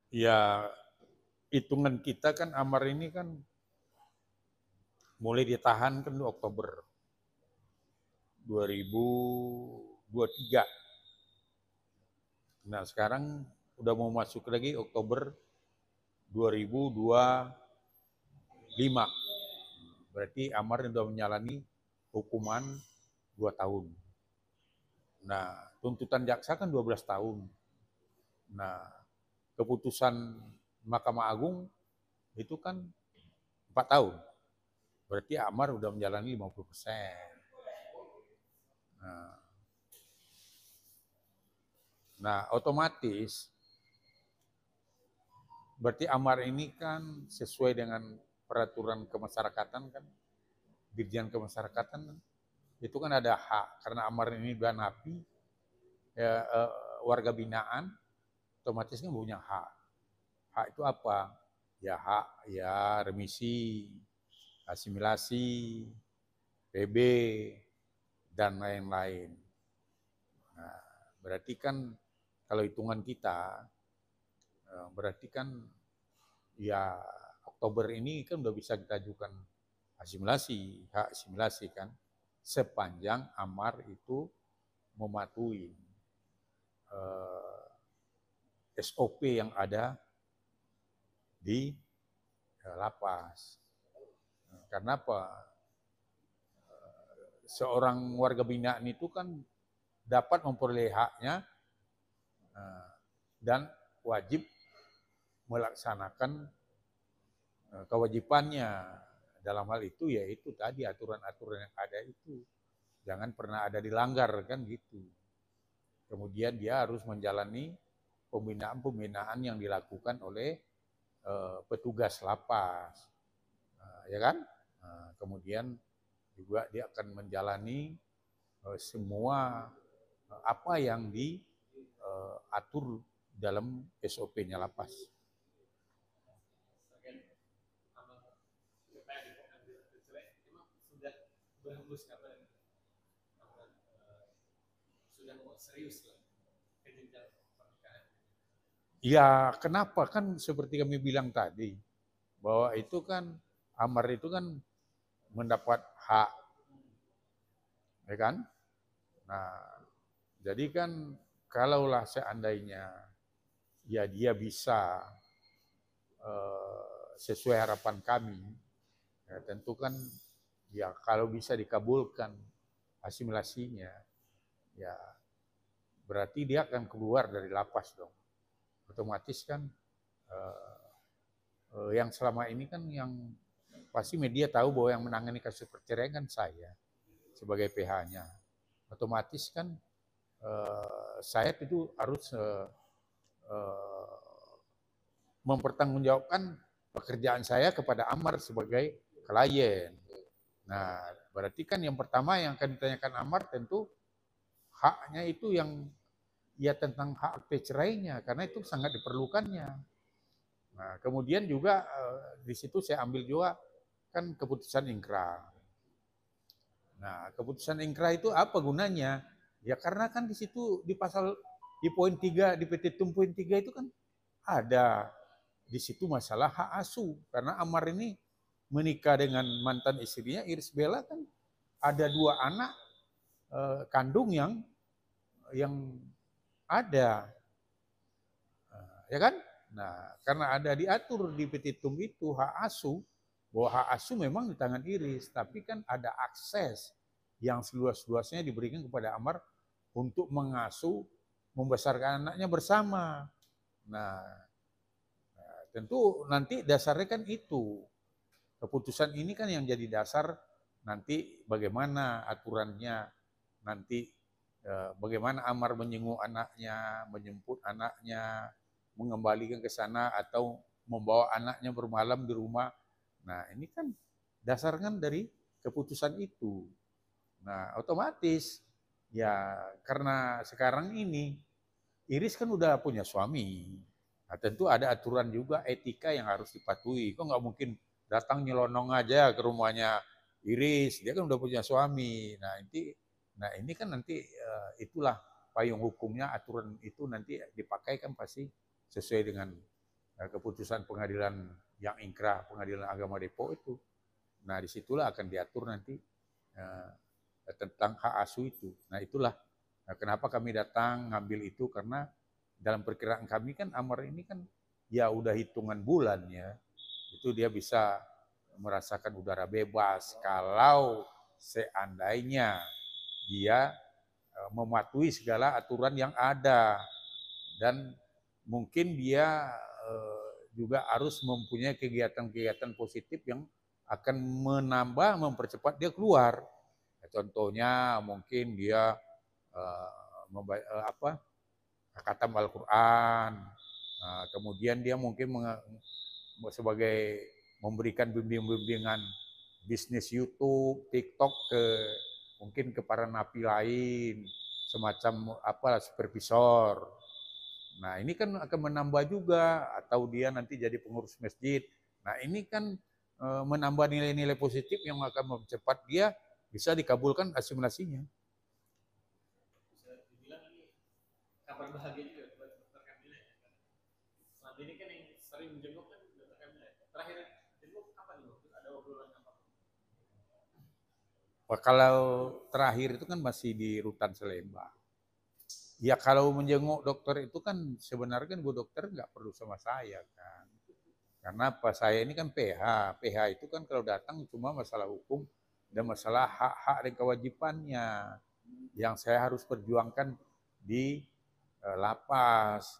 Ya, hitungan kita kan Amar ini kan mulai ditahan kan Oktober 2023. Nah, sekarang udah mau masuk lagi Oktober 2025. Berarti Amar sudah menjalani hukuman 2 tahun. Nah, tuntutan jaksa kan 12 tahun. Nah, keputusan Mahkamah Agung itu kan 4 tahun. Berarti Amar udah menjalani 50%. Nah, otomatis berarti Amar ini kan sesuai dengan peraturan kemasyarakatan kan, Dirjen Kemasyarakatan kan, itu kan ada hak karena Amar ini udah napi ya, warga binaan, otomatis kan punya hak. Hak itu apa? Ya hak ya remisi, asimilasi, PB dan lain-lain. Nah, berarti kan kalau hitungan kita berarti kan ya Oktober ini kan udah bisa kita ajukan asimilasi, hak asimilasi kan, sepanjang Amar itu mematuhi SOP yang ada di lapas. Karena apa? Seorang warga binaan itu kan dapat memperoleh haknya dan wajib melaksanakan kewajibannya. Dalam hal itu yaitu tadi aturan-aturan yang ada itu jangan pernah ada dilanggar kan gitu. Kemudian dia harus menjalani pembinaan-pembinaan yang dilakukan oleh petugas lapas, ya kan? Kemudian juga dia akan menjalani semua apa yang diatur dalam SOP-nya lapas. Ya, kenapa kan seperti kami bilang tadi, bahwa itu kan Amar itu kan mendapat hak, ya kan? Nah, jadi kan kalaulah seandainya ya dia bisa sesuai harapan kami, ya tentu kan ya kalau bisa dikabulkan asimilasinya, ya berarti dia akan keluar dari lapas dong. Otomatis kan yang selama ini kan yang pasti media tahu bahwa yang menangani kasus perceraian kan saya sebagai PH-nya. Otomatis kan saya itu harus mempertanggungjawabkan pekerjaan saya kepada Amar sebagai klien. Nah, berarti kan yang pertama yang akan ditanyakan Amar tentu haknya itu yang ya tentang hak akte cerainya karena itu sangat diperlukannya. Nah, kemudian juga di situ saya ambil juga kan keputusan ingkrah. Nah, keputusan ingkrah itu apa gunanya? Ya karena kan di situ di pasal di poin 3 di petitum poin 3 itu kan ada di situ masalah hak asuh karena Amar ini menikah dengan mantan istrinya Iris Bella kan ada 2 anak kandung yang ada, ya kan? Nah, karena ada diatur di petitum itu hak asuh, bahwa hak asuh memang di tangan Iris, tapi kan ada akses yang seluas-luasnya diberikan kepada Amar untuk mengasuh, membesarkan anaknya bersama. Nah, tentu nanti dasarnya kan itu. Keputusan ini kan yang jadi dasar nanti bagaimana aturannya, nanti bagaimana Amar menjenguk anaknya, menjemput anaknya, mengembalikan ke sana atau membawa anaknya bermalam di rumah. Nah, ini kan dasarkan dari keputusan itu. Nah, otomatis ya karena sekarang ini Iris kan udah punya suami. Nah, tentu ada aturan juga etika yang harus dipatuhi. Kok nggak mungkin datang nyelonong aja ke rumahnya Iris, dia kan udah punya suami. Nah ini kan nanti itulah payung hukumnya, aturan itu nanti dipakai kan pasti sesuai dengan keputusan pengadilan yang ingkrah, pengadilan agama Depok itu. Nah disitulah akan diatur nanti tentang hak asuh itu. Nah itulah kenapa kami datang ngambil itu, karena dalam perkiraan kami kan Amar ini kan ya udah hitungan bulan ya, itu dia bisa merasakan udara bebas kalau seandainya dia mematuhi segala aturan yang ada, dan mungkin dia juga harus mempunyai kegiatan-kegiatan positif yang akan menambah, mempercepat dia keluar. Contohnya mungkin dia khatam Al-Quran, kemudian dia mungkin sebagai memberikan bimbingan bisnis YouTube, TikTok mungkin ke para napi lain, semacam supervisor. Nah ini kan akan menambah juga, atau dia nanti jadi pengurus masjid. Nah ini kan menambah nilai-nilai positif yang akan mempercepat dia bisa dikabulkan asimilasinya. Bisa dibilang ini kabar bahagia juga buat Dr. Kamila. Selama ini kan yang sering menjenguk kan Dr. Kamila. Terakhir jenguk kapan nih? Ada obrolan apa? Kalau terakhir itu kan masih di Rutan Salemba. Ya kalau menjenguk dokter itu kan sebenarnya kan Bu Dokter nggak perlu sama saya kan. Karena saya ini kan PH. PH itu kan kalau datang cuma masalah hukum dan masalah hak-hak dan kewajibannya yang saya harus perjuangkan di lapas.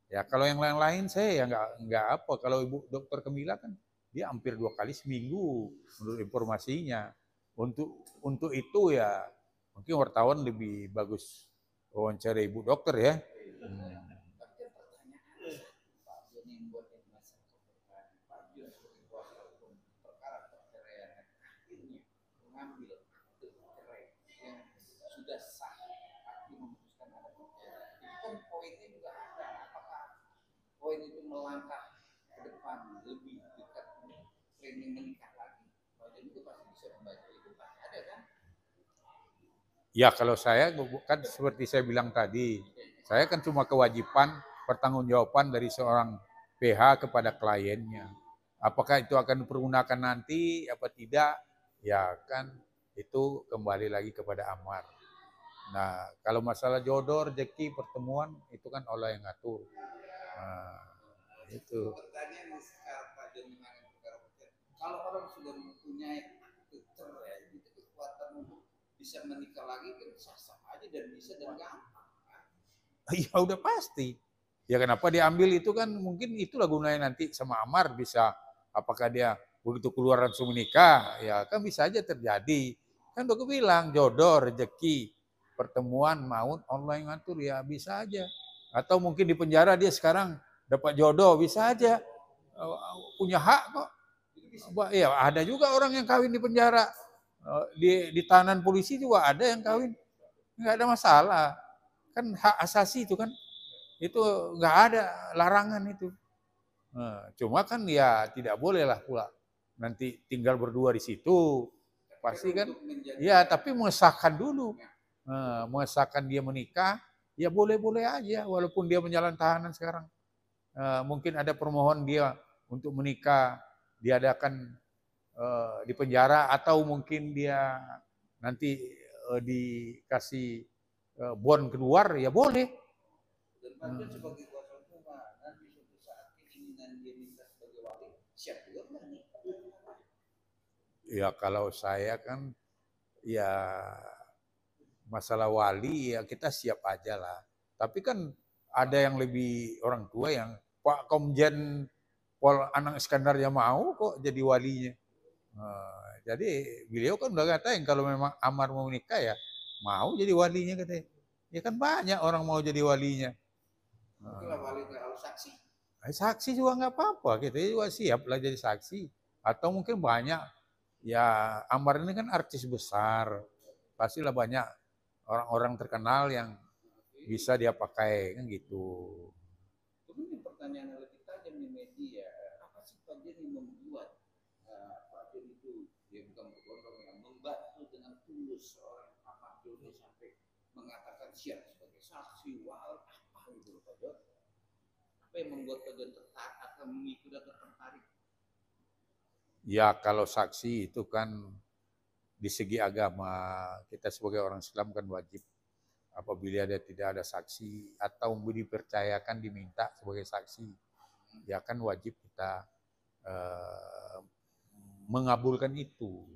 Ya kalau yang lain-lain saya ya nggak apa. Kalau Ibu Dokter Kamila kan dia hampir 2 kali seminggu menurut informasinya. Untuk itu ya mungkin wartawan lebih bagus wawancara Ibu Dokter ya. Poin itu melangkah ke depan lebih dekat planning menikah lagi, dan itu pasti bisa membantu itu kan, ada kan? Ya kalau saya kan seperti saya bilang tadi, saya kan cuma kewajiban pertanggungjawaban dari seorang PH kepada kliennya. Apakah itu akan dipergunakan nanti apa tidak, ya kan itu kembali lagi kepada Amar. Nah kalau masalah jodoh, rezeki, pertemuan itu kan Allah yang ngatur. Nah, itu. Pertanyaan sekarang Pak Joni, kalau orang sudah mempunyai cerai, itu kekuatan untuk bisa menikah lagi kan sah-sah aja dan bisa dan gampang. Ya udah pasti. Ya kenapa diambil itu kan mungkin itulah gunanya nanti sama Amar bisa, apakah dia begitu keluar langsung menikah, ya kan bisa aja terjadi. Kan udah bilang jodoh, rezeki, pertemuan, maut, Allah yang ngatur, ya bisa aja. Atau mungkin di penjara dia sekarang dapat jodoh, bisa aja. Punya hak kok. Ya ada juga orang yang kawin di penjara. Di tahanan polisi juga ada yang kawin. Nggak ada masalah. Kan hak asasi itu kan. Itu nggak ada larangan itu. Cuma kan ya tidak boleh lah pula nanti tinggal berdua di situ. Pasti kan, ya tapi mengesahkan dulu. Mengesahkan dia menikah, ya boleh-boleh aja walaupun dia menjalani tahanan sekarang. Mungkin ada permohonan dia untuk menikah diadakan di penjara, atau mungkin dia nanti dikasih bon keluar, ya boleh. Dan sebagai kuasa hukum nanti suatu saat keinginan dia minta sebagai wali, siap juga nggak nih? Ya kalau saya kan ya masalah wali ya kita siap aja lah. Tapi kan ada yang lebih orang tua yang Pak Komjen Pol Anang Iskandar ya mau kok jadi walinya. Jadi beliau kan udah ngatain kalau memang Amar mau menikah ya mau jadi walinya katanya. Ya kan banyak orang mau jadi walinya. Itulah wali nggak harus saksi. Saksi juga nggak apa-apa, kita juga siap lah jadi saksi. Atau mungkin banyak, ya Amar ini kan artis besar, pastilah banyak orang-orang terkenal yang bisa dia pakai kan gitu. Cuma yang pertanyaan lebih tajam di media, apa sih Pak Jen yang membuat Pak Jen itu dia bukan berbohong yang membantu dengan tulus seorang Ahmad Doni sampai mengatakan siap sebagai saksi, wal apa gitu Pak Jen? Apa yang membuat Pak John tertarik atau mengikuti atau tertarik? Ya kalau saksi itu kan di segi agama kita sebagai orang Islam kan wajib apabila tidak ada saksi atau dipercayakan diminta sebagai saksi, ya kan wajib kita mengabulkan itu.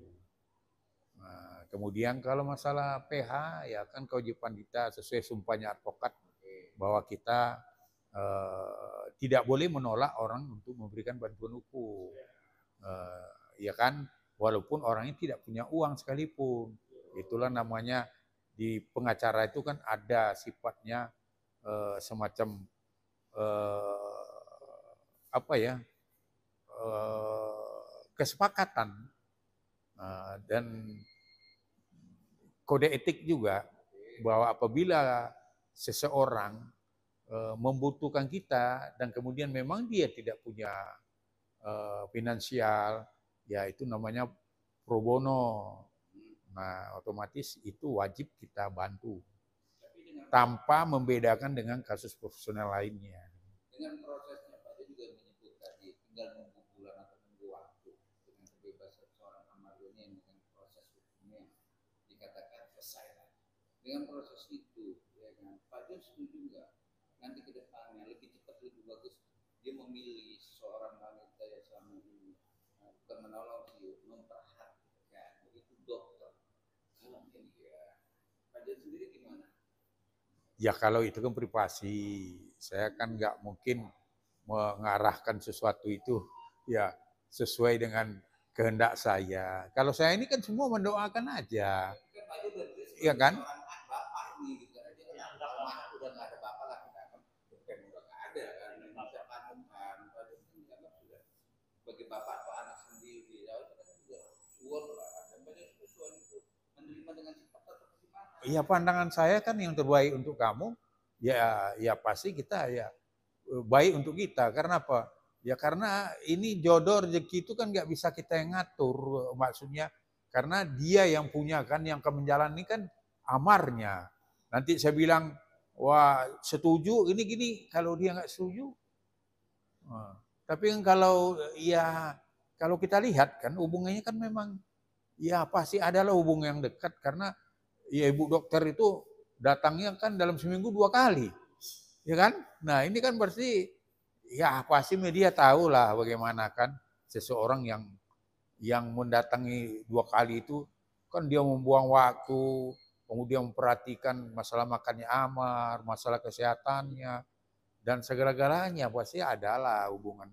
Nah, kemudian kalau masalah PH ya kan kewajiban kita sesuai sumpahnya advokat bahwa kita tidak boleh menolak orang untuk memberikan bantuan hukum. Ya kan, walaupun orangnya tidak punya uang sekalipun. Itulah namanya di pengacara itu kan ada sifatnya semacam apa ya, kesepakatan dan kode etik juga bahwa apabila seseorang membutuhkan kita dan kemudian memang dia tidak punya finansial, ya itu namanya pro bono. Nah, otomatis itu wajib kita bantu tanpa membedakan dengan kasus profesional lainnya. Dengan prosesnya Pak dia juga menyebut tadi tinggal nunggu bulan atau nunggu waktu dengan kebebasan seorang Amaryo ini dengan proses hukumnya dikatakan selesai. Dengan proses itu, ya kan, Pak John setuju nggak nanti ke depannya lebih cepat lebih bagus dia memilih seorang wanita yang selama ini bukan menolong sih, memperhatikan begitu dokter. Kalau ini ya, Pak John sendiri gimana? Ya kalau itu kan privasi, saya kan nggak mungkin mengarahkan sesuatu itu ya sesuai dengan kehendak saya. Kalau saya ini kan semua mendoakan aja, iya kan? Bapak ini gitu, dia kan udah nggak ada bapak lah, bukan udah nggak ada kan, bisa panutan, sudah sebagai bapak atau anak sendiri, lalu kita juga suon lah, dan banyak suon itu menerima dengan cepat atau gimana? Iya pandangan saya kan yang terbaik untuk kamu, ya pasti kita ya baik untuk kita. Karena apa? Ya karena ini jodoh rezeki itu kan nggak bisa kita yang ngatur, maksudnya karena dia yang punya kan, yang akan menjalani kan amarnya. Nanti saya bilang, wah setuju ini gini, kalau dia nggak setuju. Tapi kan kalau kita lihat kan hubungannya kan memang ya pasti adalah hubungan yang dekat karena ya ibu dokter itu datangnya kan dalam seminggu 2 kali, ya kan? Nah ini kan berarti ya pasti media tahu lah bagaimana kan seseorang yang mendatangi 2 kali itu kan dia membuang waktu, kemudian memperhatikan masalah makannya Amar, masalah kesehatannya dan segala-galanya pasti adalah hubungan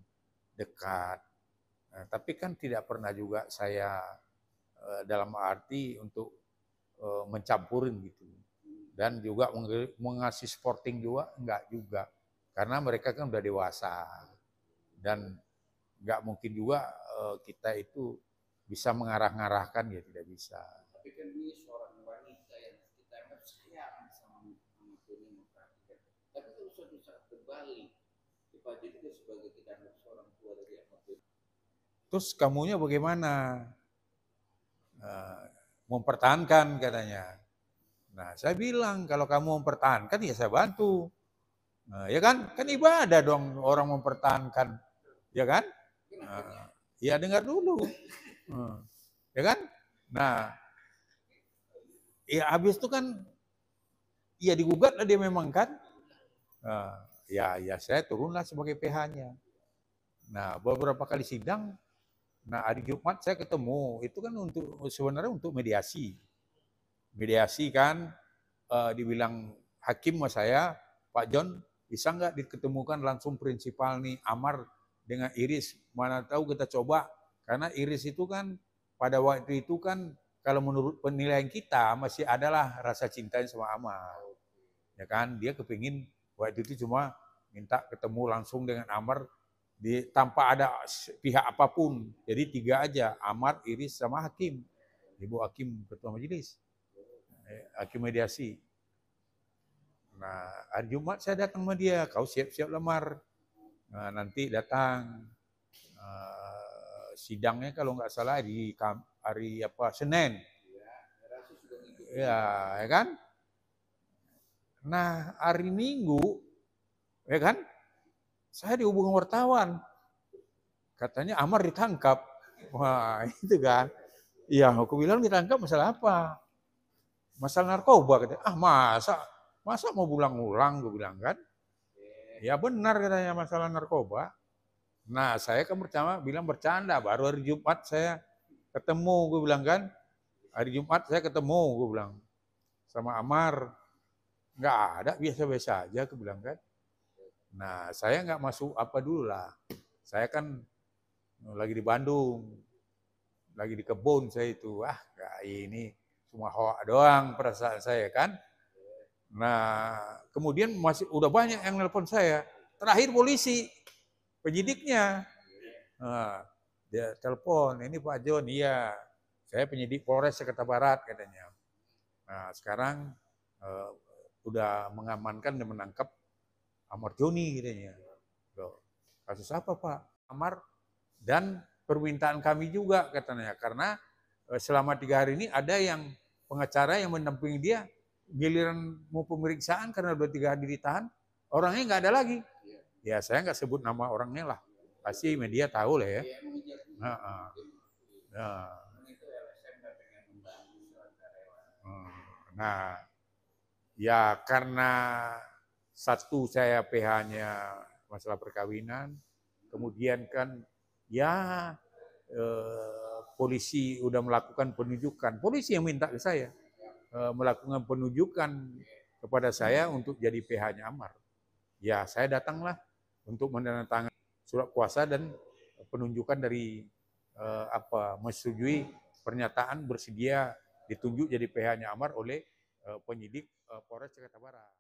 dekat. Nah, tapi kan tidak pernah juga saya dalam arti untuk mencampurin gitu. Dan juga mengasih sporting juga enggak juga. Karena mereka kan udah dewasa. Dan enggak mungkin juga kita itu bisa mengarah-ngarahkan, ya tidak bisa. Tapi kan ini seorang wanita yang kita anggap sayang sama ini memperhatikan. Tapi kalau suatu saat berbalik, Pak John juga sebagai kita anggap seorang tua dari Ahmad. Terus kamunya bagaimana? Mempertahankan katanya. Nah, saya bilang kalau kamu mempertahankan ya saya bantu. Nah, ya kan? Kan ibadah dong orang mempertahankan. Ya kan? Ya dengar dulu. Ya kan? Nah, ya habis itu kan ya digugat lah dia memang kan. Ya saya turunlah sebagai PH-nya. Nah, beberapa kali sidang. Nah, hari Jumat saya ketemu, itu kan sebenarnya untuk mediasi. Mediasi kan dibilang hakim sama saya, Pak John, bisa nggak diketemukan langsung prinsipal nih Amar dengan Iris? Mana tahu kita coba, karena Iris itu kan pada waktu itu kan kalau menurut penilaian kita masih adalah rasa cintanya sama Amar. Ya kan, dia kepingin waktu itu cuma minta ketemu langsung dengan Amar tanpa ada pihak apapun. Jadi 3 aja, Amar, Iris, sama hakim. Ibu hakim ketua majelis. Hakim mediasi. Nah, hari Jumat saya datang sama dia, kau siap-siap lamar. Nah, nanti datang. Sidangnya kalau nggak salah di hari Senin. Ya kan? Nah, hari Minggu, ya kan? saya dihubungi wartawan. Katanya Amar ditangkap. Wah, itu kan. Iya, aku bilang ditangkap masalah apa? Masalah narkoba katanya. Ah, masa mau ulang-ulang, gue bilang kan. Ya benar katanya masalah narkoba. Nah, saya kan pertama bilang bercanda, baru hari Jumat saya ketemu, gue bilang kan. Hari Jumat saya ketemu, gue bilang. Sama Amar. Nggak ada, biasa-biasa aja, gue bilang kan. Nah, saya nggak masuk apa dulu lah. Saya kan lagi di Bandung, lagi di kebun saya itu. Ini cuma hoak doang perasaan saya kan. Nah, kemudian udah banyak yang nelpon saya. Terakhir polisi, penyidiknya. Nah, dia telepon, ini Pak John, iya. Saya penyidik Polres Jakarta Barat katanya. Nah, sekarang udah mengamankan dan menangkap Amar Joni katanya. Kasus apa Pak? Amar dan permintaan kami juga katanya. Karena selama 3 hari ini ada yang pengacara yang mendampingi dia, giliran mau pemeriksaan karena udah 3 hari ditahan, orangnya nggak ada lagi. Ya saya nggak sebut nama orangnya lah. Pasti media tahu lah ya. Nah, ya karena satu saya PH-nya masalah perkawinan, kemudian kan ya polisi udah melakukan penunjukan, polisi yang minta ke saya melakukan penunjukan kepada saya untuk jadi PH-nya Amar. Ya saya datanglah untuk menandatangani surat kuasa dan penunjukan dari menyetujui pernyataan bersedia ditunjuk jadi PH-nya Amar oleh penyidik Polres Jakarta Barat.